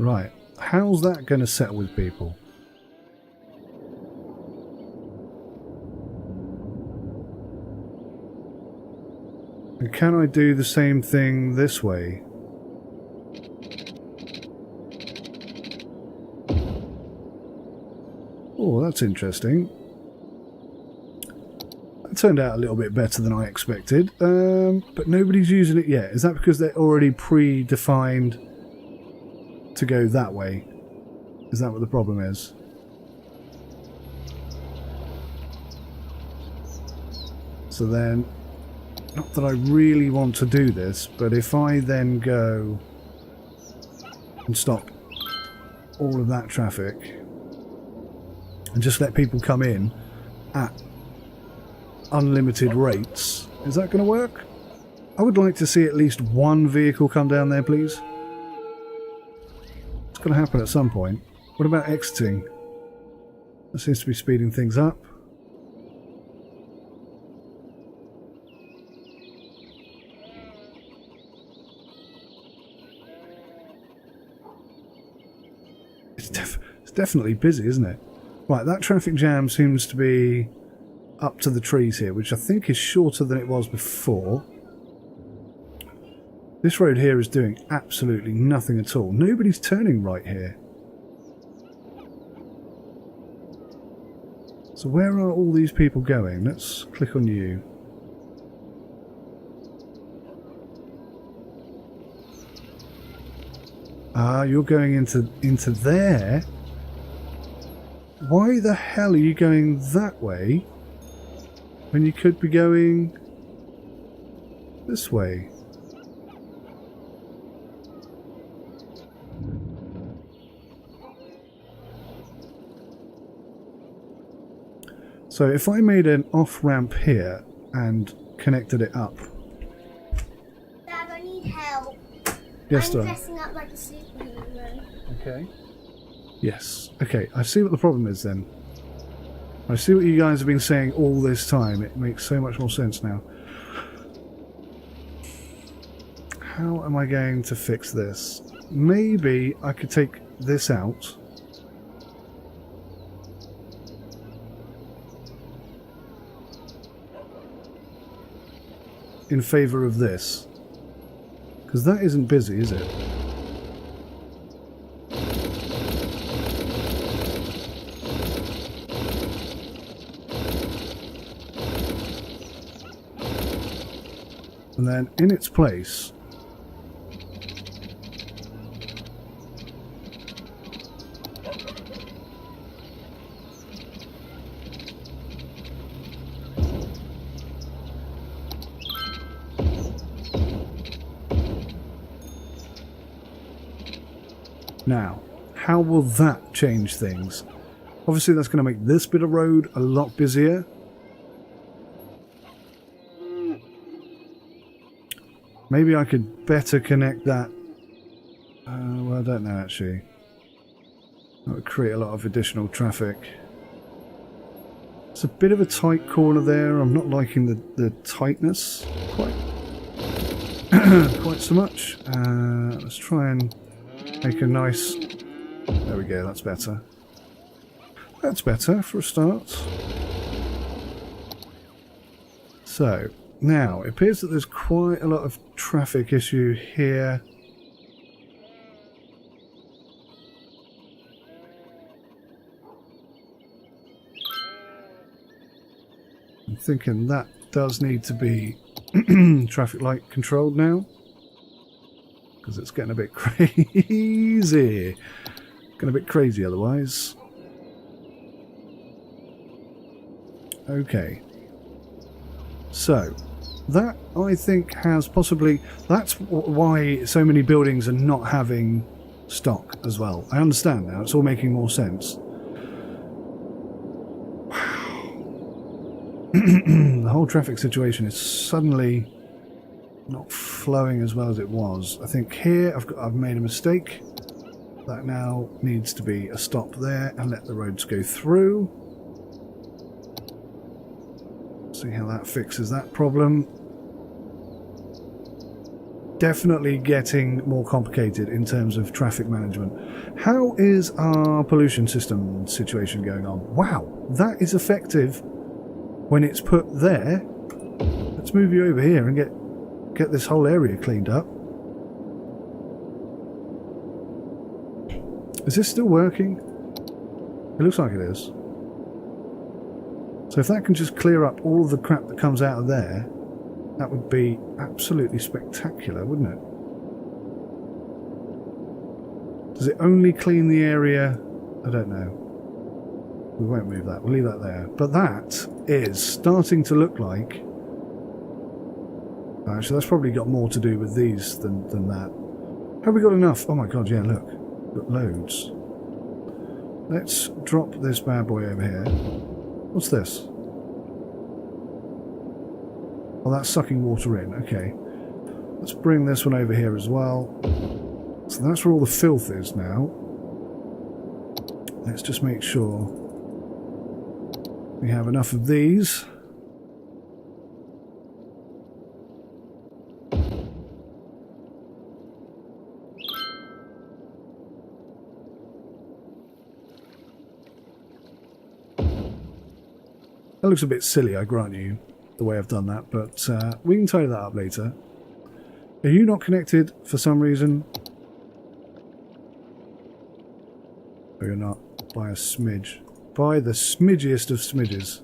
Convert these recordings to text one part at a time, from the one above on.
Right. How's that going to settle with people? And can I do the same thing this way? Oh, that's interesting. That turned out a little bit better than I expected. But nobody's using it yet. Is that because they're already predefined to go that way? Is that what the problem is? So then, not that I really want to do this, but if I then go and stop all of that traffic and just let people come in at unlimited rates, is that going to work? I would like to see at least one vehicle come down there, please. It's going to happen at some point. What about exiting? That seems to be speeding things up. It's definitely busy, isn't it? Right, that traffic jam seems to be up to the trees here, which I think is shorter than it was before. This road here is doing absolutely nothing at all. Nobody's turning right here. So where are all these people going? Let's click on you. Ah, you're going into there. Why the hell are you going that way when you could be going this way? So if I made an off-ramp here and connected it up. Dad, I need help. Yes, I'm darling. dressing up like a superhero. Okay. Yes. Okay, I see what the problem is then. I see what you guys have been saying all this time. It makes so much more sense now. How am I going to fix this? Maybe I could take this out. In favour of this. Because that isn't busy, is it? And then in its place, now, how will that change things? Obviously that's going to make this bit of road a lot busier. Maybe I could better connect that. Well, I don't know actually. That would create a lot of additional traffic. It's a bit of a tight corner there. I'm not liking the tightness quite quite so much. Let's try and make a nice. There we go. That's better. That's better for a start. So. Now, it appears that there's quite a lot of traffic issue here. I'm thinking that does need to be traffic light controlled now. Because it's getting a bit crazy. Getting a bit crazy otherwise. Okay. So. That, I think, has possibly... That's why so many buildings are not having stock as well. I understand now. It's all making more sense. Wow. The whole traffic situation is suddenly not flowing as well as it was. I think here I've made a mistake. That now needs to be a stop there and let the roads go through. See how that fixes that problem. definitely getting more complicated in terms of traffic management. How is our pollution system situation going on? Wow, that is effective when it's put there. Let's move you over here and get this whole area cleaned up. Is this still working? It looks like it is. So if that can just clear up all of the crap that comes out of there, that would be absolutely spectacular, wouldn't it? Does it only clean the area? I don't know. We won't move that. We'll leave that there. But that is starting to look like... Actually, that's probably got more to do with these than that. Have we got enough? Oh my god, yeah, look. We've got loads. Let's drop this bad boy over here. What's this? Oh, that's sucking water in. Okay. Let's bring this one over here as well. So that's where all the filth is now. Let's just make sure we have enough of these. That looks a bit silly, I grant you, the way I've done that, but we can tidy that up later. Are you not connected for some reason? Or you're not? By a smidge. By the smidgiest of smidges.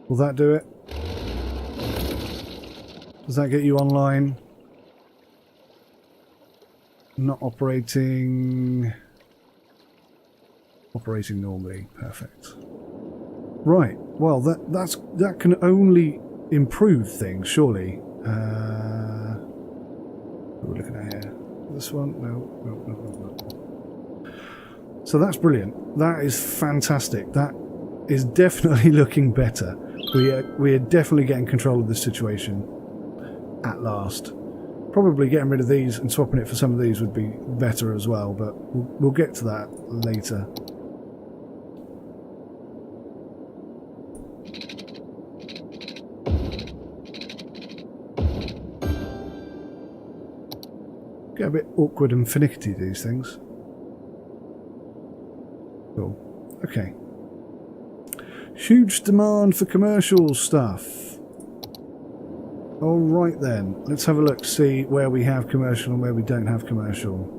Will that do it? Does that get you online? Not operating. Operating normally. Perfect. Right. Well, that can only improve things, surely. What are we looking at here? This one? No. So that's brilliant. That is fantastic. That is definitely looking better. We are definitely getting control of this situation at last. Probably getting rid of these and swapping it for some of these would be better as well, but we'll get to that later. Get a bit awkward and finicky, these things. Cool. Okay. Huge demand for commercial stuff. Alright then, let's have a look, see where we have commercial and where we don't have commercial.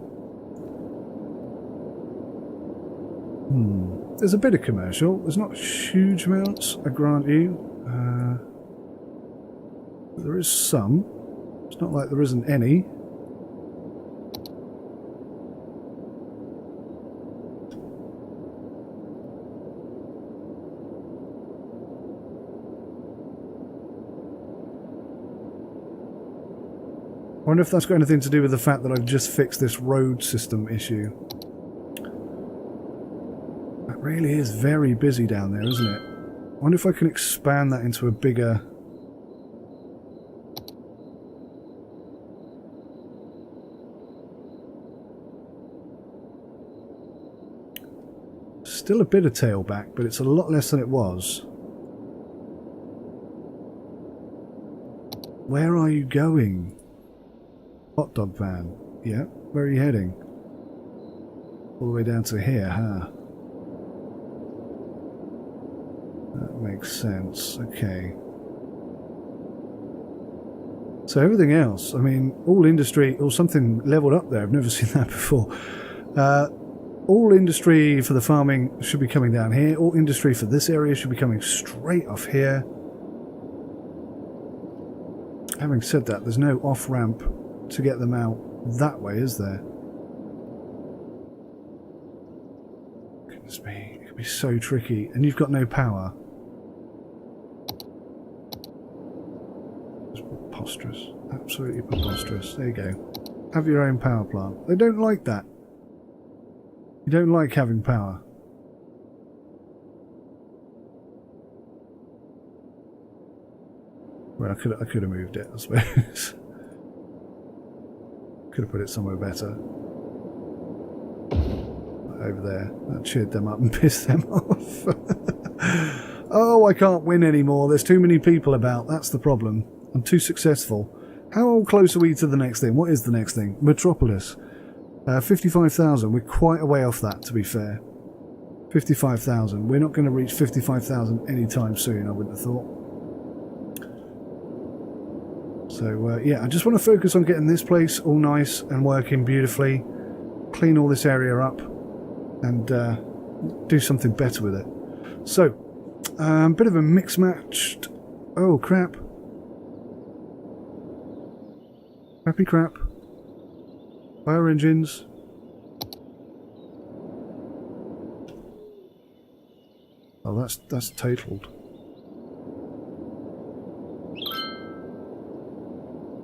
There's a bit of commercial, there's not huge amounts, I grant you. But there is some. It's not like there isn't any. I wonder if that's got anything to do with the fact that I've just fixed this road system issue. That really is very busy down there, isn't it? I wonder if I can expand that into a bigger... Still a bit of tailback, but it's a lot less than it was. Where are you going? Hot dog van. Yeah, where are you heading? All the way down to here, huh? That makes sense. Okay. So everything else, I mean, all industry, or something leveled up there. I've never seen that before. All industry for the farming should be coming down here. All industry for this area should be coming straight off here. Having said that, there's no off-ramp to get them out that way, is there? Goodness me, it could be so tricky. And you've got no power. It's preposterous. Absolutely preposterous. There you go. Have your own power plant. They don't like that. You don't like having power. Well, I could have moved it, I suppose. Could have put it somewhere better. over there. That cheered them up and pissed them off. Oh, I can't win anymore. There's too many people about. That's the problem. I'm too successful. How close are we to the next thing? What is the next thing? Metropolis. 55,000. We're quite a way off that, to be fair. 55,000. We're not going to reach 55,000 anytime soon, I wouldn't have thought. So, yeah, I just want to focus on getting this place all nice and working beautifully. Clean all this area up and do something better with it. So, bit of a mix-matched... Oh, crap. Crappy crap. Fire engines. Oh, that's totaled.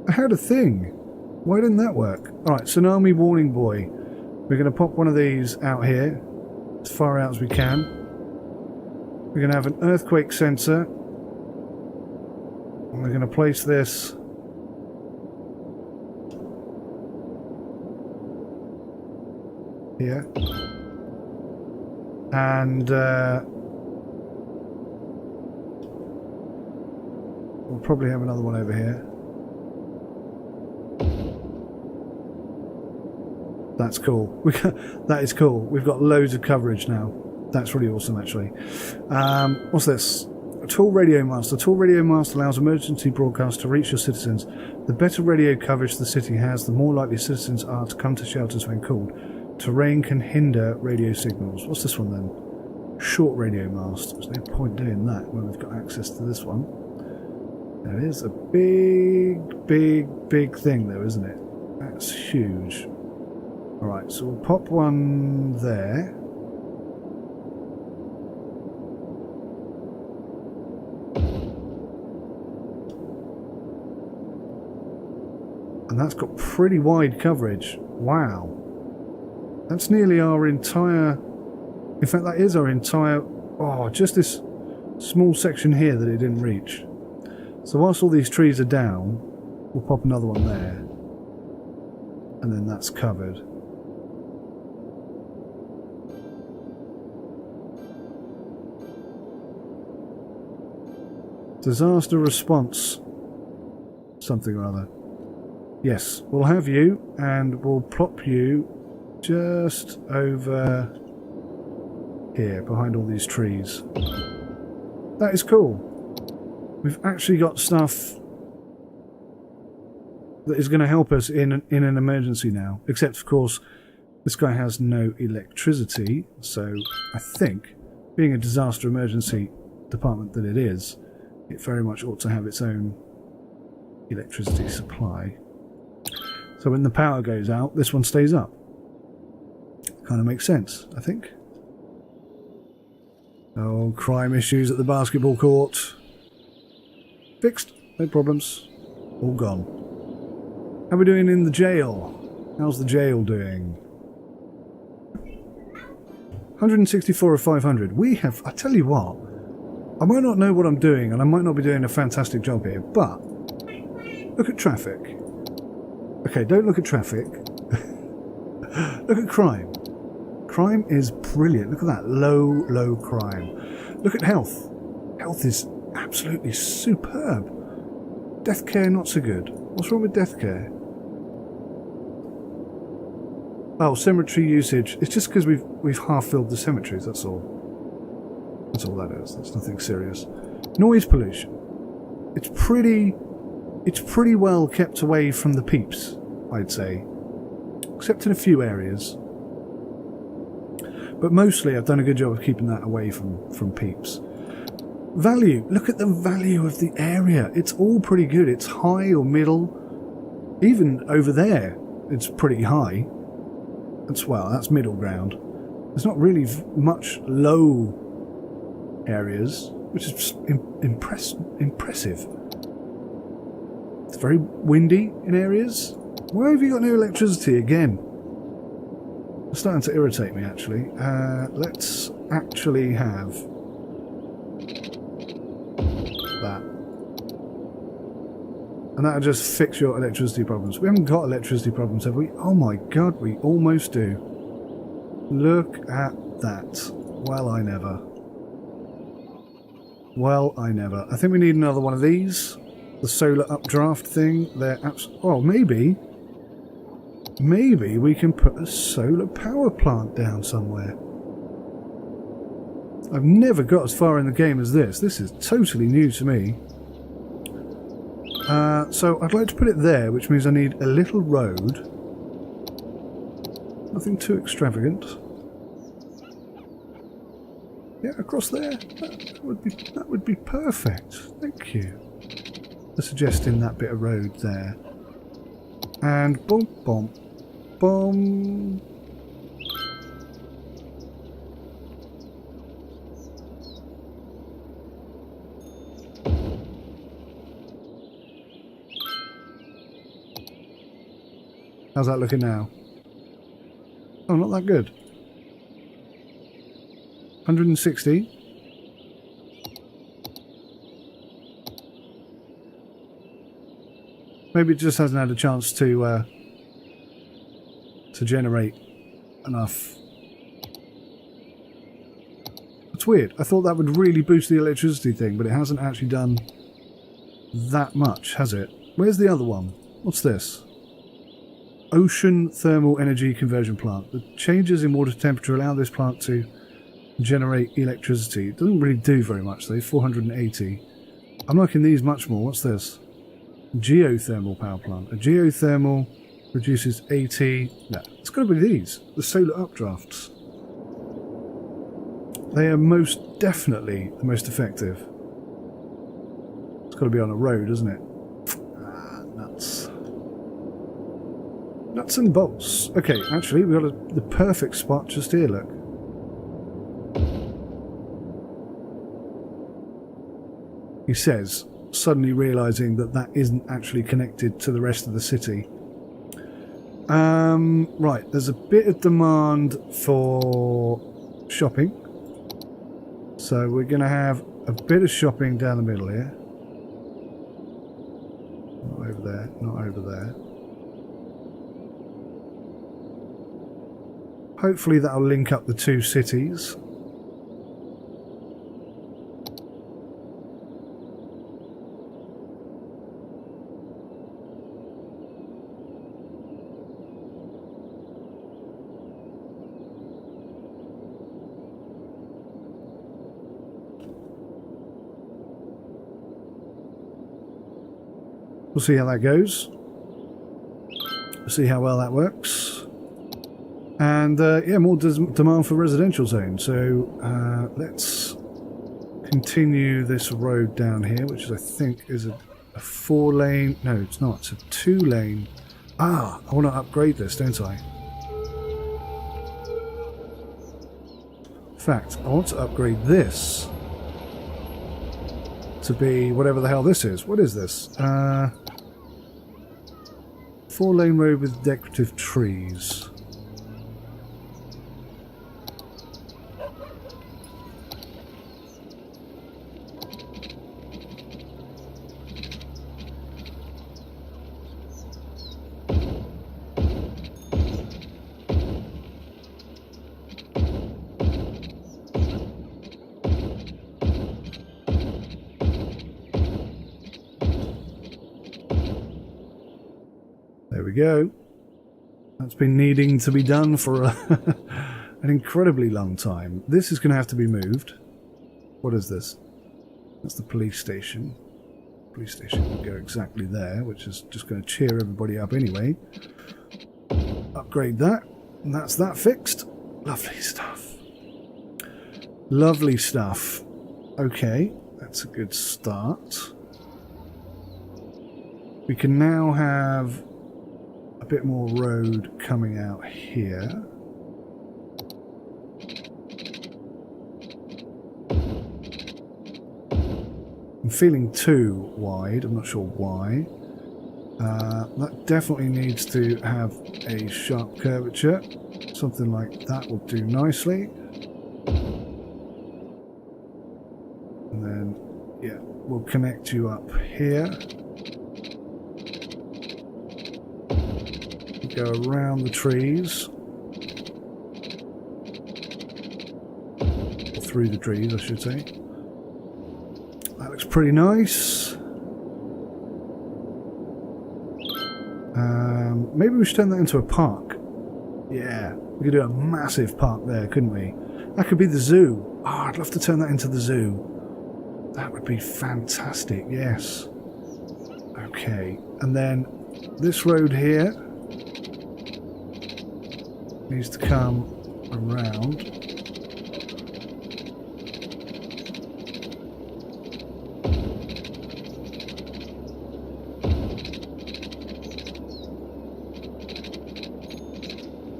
I had a thing. Why didn't that work? Alright, tsunami warning buoy. We're going to pop one of these out here, as far out as we can. We're going to have an earthquake sensor. And we're going to place this here. And we'll probably have another one over here. That's cool. That is cool. We've got loads of coverage now. That's really awesome, actually. What's this? A tall radio mast. A tall radio mast allows emergency broadcasts to reach your citizens. The better radio coverage the city has, the more likely citizens are to come to shelters when called. Terrain can hinder radio signals. What's this one then? Short radio mast. There's no point doing that when we've got access to this one. That is a big thing, though, isn't it? That's huge. Alright, so we'll pop one there. And that's got pretty wide coverage. Wow. That's nearly our entire... In fact, that is our entire... Oh, just this small section here that it didn't reach. So whilst all these trees are down, we'll pop another one there. And then that's covered. Disaster response. Something or other. Yes, we'll have you, and we'll plop you just over here, behind all these trees. That is cool. We've actually got stuff that is going to help us in an emergency now. Except, of course, this guy has no electricity, so I think, being a disaster emergency department that it is, it very much ought to have its own electricity supply. So when the power goes out, this one stays up. Kind of makes sense, I think. Oh, crime issues at the basketball court. Fixed. No problems. All gone. How are we doing in the jail? How's the jail doing? 164 of 500. We have... I tell you what. I might not know what I'm doing, and I might not be doing a fantastic job here, but... Look at traffic. Okay, don't look at traffic. Look at crime. Crime is brilliant. Look at that. Low crime. Look at health. Health is absolutely superb. Death care, not so good. What's wrong with death care? Oh, cemetery usage. It's just because we've half filled the cemeteries, that's all. That's all that is. That's nothing serious. Noise pollution. It's pretty well kept away from the peeps, I'd say. Except in a few areas. But mostly I've done a good job of keeping that away from peeps. Value. Look at the value of the area. It's all pretty good. It's high or middle. Even over there, it's pretty high. That's middle ground. There's not really much low areas, which is impressive. It's very windy in areas. Why have you got no electricity again? It's starting to irritate me, actually. Let's actually have that. And that'll just fix your electricity problems. We haven't got electricity problems, have we? Oh my god, we almost do. Look at that. Well, I never. Well, I never. I think we need another one of these. The solar updraft thing. They're oh, maybe. Maybe we can put a solar power plant down somewhere. I've never got as far in the game as this. This is totally new to me. So I'd like to put it there, which means I need a little road. Nothing too extravagant. Yeah, across there. That would be perfect. Thank you for suggesting that bit of road there. And boom, boom, boom. How's that looking now? Oh, not that good. 160. Maybe it just hasn't had a chance to generate enough. It's weird. I thought that would really boost the electricity thing, but it hasn't actually done that much, has it? Where's the other one? What's this? Ocean Thermal Energy Conversion Plant. The changes in water temperature allow this plant to generate electricity. It doesn't really do very much though, 480. I'm liking these much more. What's this? Geothermal power plant. A geothermal reduces 80... No, it's got to be these. The solar updrafts. They are most definitely the most effective. It's got to be on a road, isn't it? Ah, nuts. Nuts and bolts. Okay, actually, we've got the perfect spot just here, look. He says, suddenly realising that that isn't actually connected to the rest of the city. Right, there's a bit of demand for shopping. So we're going to have a bit of shopping down the middle here. Not over there, not over there. Hopefully that'll link up the two cities. We'll see how that goes. We'll see how well that works. And yeah, more demand for residential zones. So let's continue this road down here, which is, I think, is a 4-lane. No, it's not. It's a 2-lane. Ah, I want to upgrade this, don't I? In fact, I want to upgrade this to be whatever the hell this is. What is this? 4-lane road with decorative trees. There we go. That's been needing to be done for an incredibly long time. This is going to have to be moved. What is this? That's the police station. Police station can go exactly there, which is just going to cheer everybody up anyway. Upgrade that, and that's that fixed. Lovely stuff. Lovely stuff. Okay, that's a good start. We can now have a bit more road coming out here. I'm feeling too wide, I'm not sure why. That definitely needs to have a sharp curvature. Something like that will do nicely. And then, yeah, we'll connect you up here. Go around the trees. through the trees, I should say. That looks pretty nice. Maybe we should turn that into a park. Yeah, we could do a massive park there, couldn't we? That could be the zoo. Oh, I'd love to turn that into the zoo. That would be fantastic, yes. Okay, and then this road here needs to come around.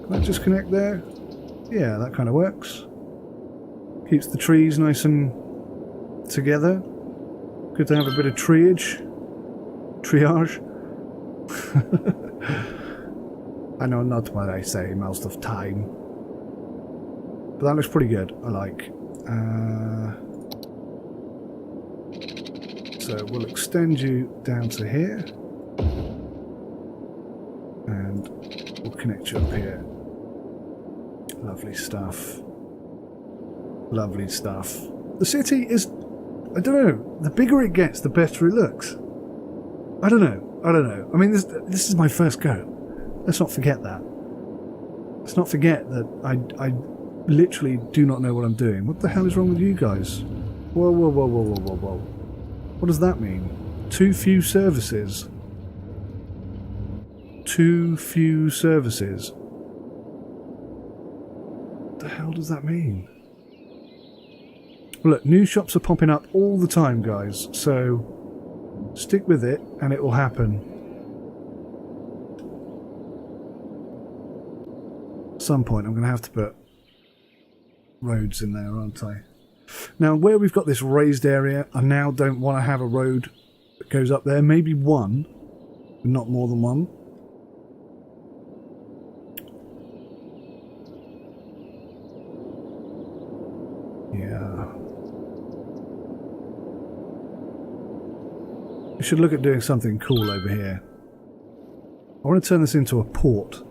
Can that just connect there? Yeah, that kind of works. Keeps the trees nice and together. Good to have a bit of triage. I know not what I say most of the time. But that looks pretty good, I like. So we'll extend you down to here. And we'll connect you up here. Lovely stuff. Lovely stuff. The city is, I don't know, the bigger it gets, the better it looks. I don't know. I mean, this is my first go. Let's not forget that. Let's not forget that I literally do not know what I'm doing. What the hell is wrong with you guys? Whoa. What does that mean? Too few services. Too few services. What the hell does that mean? Look, new shops are popping up all the time, guys, so stick with it and it will happen. At some point I'm going to have to put roads in there, aren't I? Now, where we've got this raised area, I now don't want to have a road that goes up there. Maybe one, but not more than one. Yeah. We should look at doing something cool over here. I want to turn this into a port.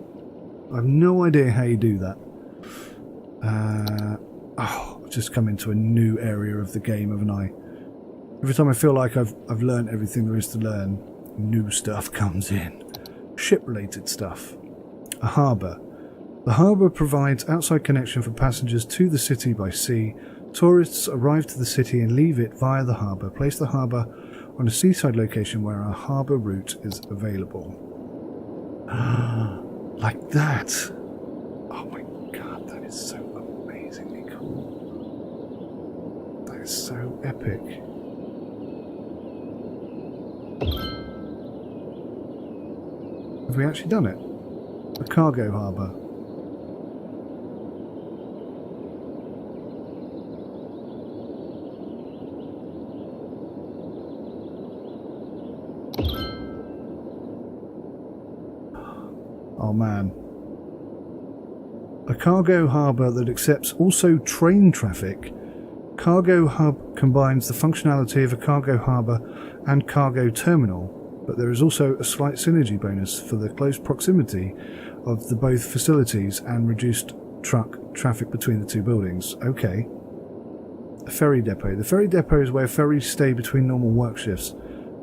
I have no idea how you do that. I've just come into a new area of the game, haven't I? Every time I feel like I've learned everything there is to learn, new stuff comes in. Ship-related stuff. A harbour. The harbour provides outside connection for passengers to the city by sea. Tourists arrive to the city and leave it via the harbour. Place the harbour on a seaside location where a harbour route is available. Like that. Oh my god, that is so amazingly cool. That is so epic. Have we actually done it? A cargo harbour. Oh man. A cargo harbour that accepts also train traffic. Cargo hub combines the functionality of a cargo harbour and cargo terminal, but there is also a slight synergy bonus for the close proximity of the both facilities and reduced truck traffic between the two buildings. Okay. A ferry depot. The ferry depot is where ferries stay between normal work shifts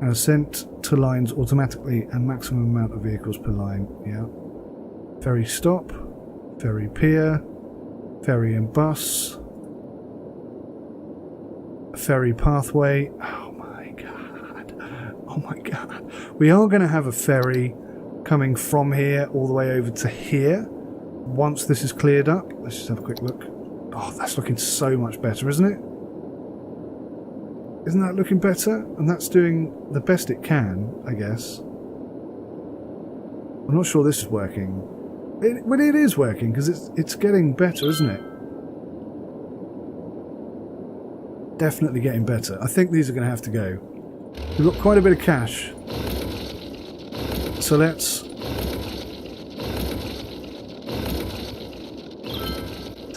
and are sent to lines automatically, and maximum amount of vehicles per line. Yeah. Ferry stop, ferry pier, ferry and bus, ferry pathway. Oh my god. Oh my god. We are going to have a ferry coming from here all the way over to here once this is cleared up. Let's just have a quick look. Oh, that's looking so much better, isn't it? Isn't that looking better? And that's doing the best it can, I guess. I'm not sure this is working. Well, it is working, because it's getting better, isn't it? Definitely getting better. I think these are going to have to go. We've got quite a bit of cash. So let's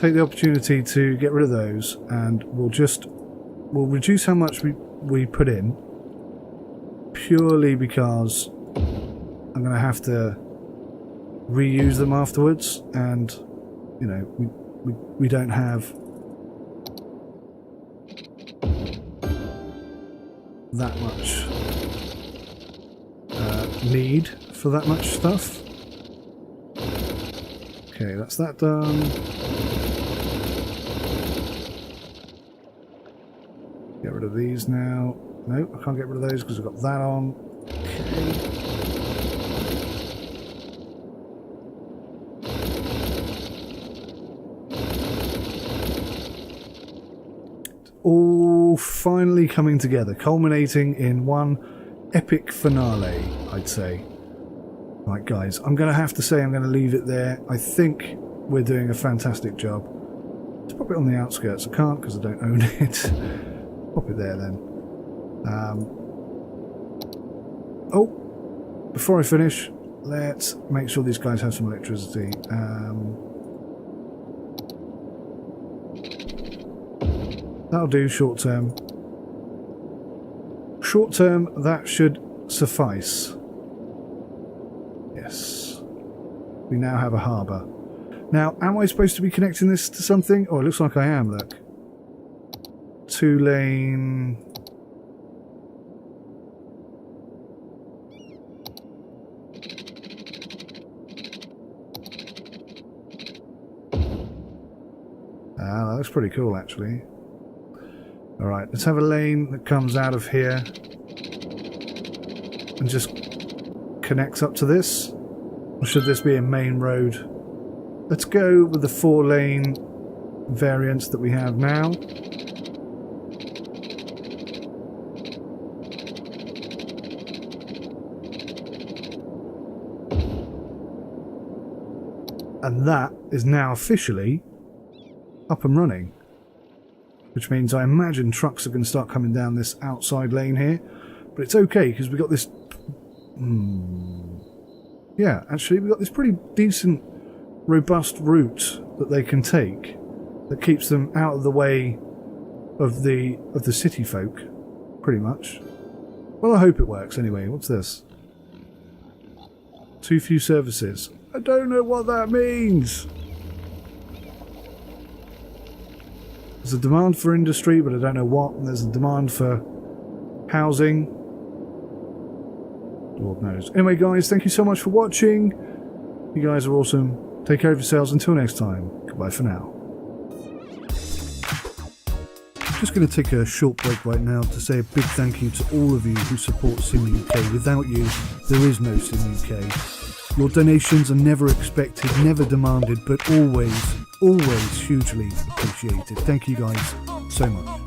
take the opportunity to get rid of those, and we'll reduce how much we put in, purely because I'm going to have to reuse them afterwards, and you know we don't have that much need for that much stuff. Okay, that's that done. Get rid of these now. No, I can't get rid of those because I've got that on. Okay. All finally coming together, culminating in one epic finale, I'd say. Right, guys, I'm going to have to say I'm going to leave it there. I think we're doing a fantastic job. Let's pop it on the outskirts. I can't because I don't own it. Pop it there then. Oh, before I finish, let's make sure these guys have some electricity. That'll do short term. Short term, that should suffice. Yes. We now have a harbour. Now, am I supposed to be connecting this to something? Oh, it looks like I am, look. 2-lane... Ah, that looks pretty cool, actually. Alright, let's have a lane that comes out of here and just connects up to this. Or should this be a main road? Let's go with the 4-lane variant that we have now. And that is now officially up and running. Which means I imagine trucks are going to start coming down this outside lane here. But it's okay because we've got this... Yeah, actually we've got this pretty decent, robust route that they can take that keeps them out of the way of the city folk, pretty much. Well, I hope it works anyway. What's this? Too few services. I don't know what that means. There's a demand for industry, but I don't know what. And there's a demand for housing. Lord knows. Anyway, guys, thank you so much for watching. You guys are awesome. Take care of yourselves. Until next time, goodbye for now. Just going to take a short break right now to say a big thank you to all of you who support Sim UK. Without you, there is no Sim UK. Your donations are never expected, never demanded, but always hugely appreciated. Thank you guys so much.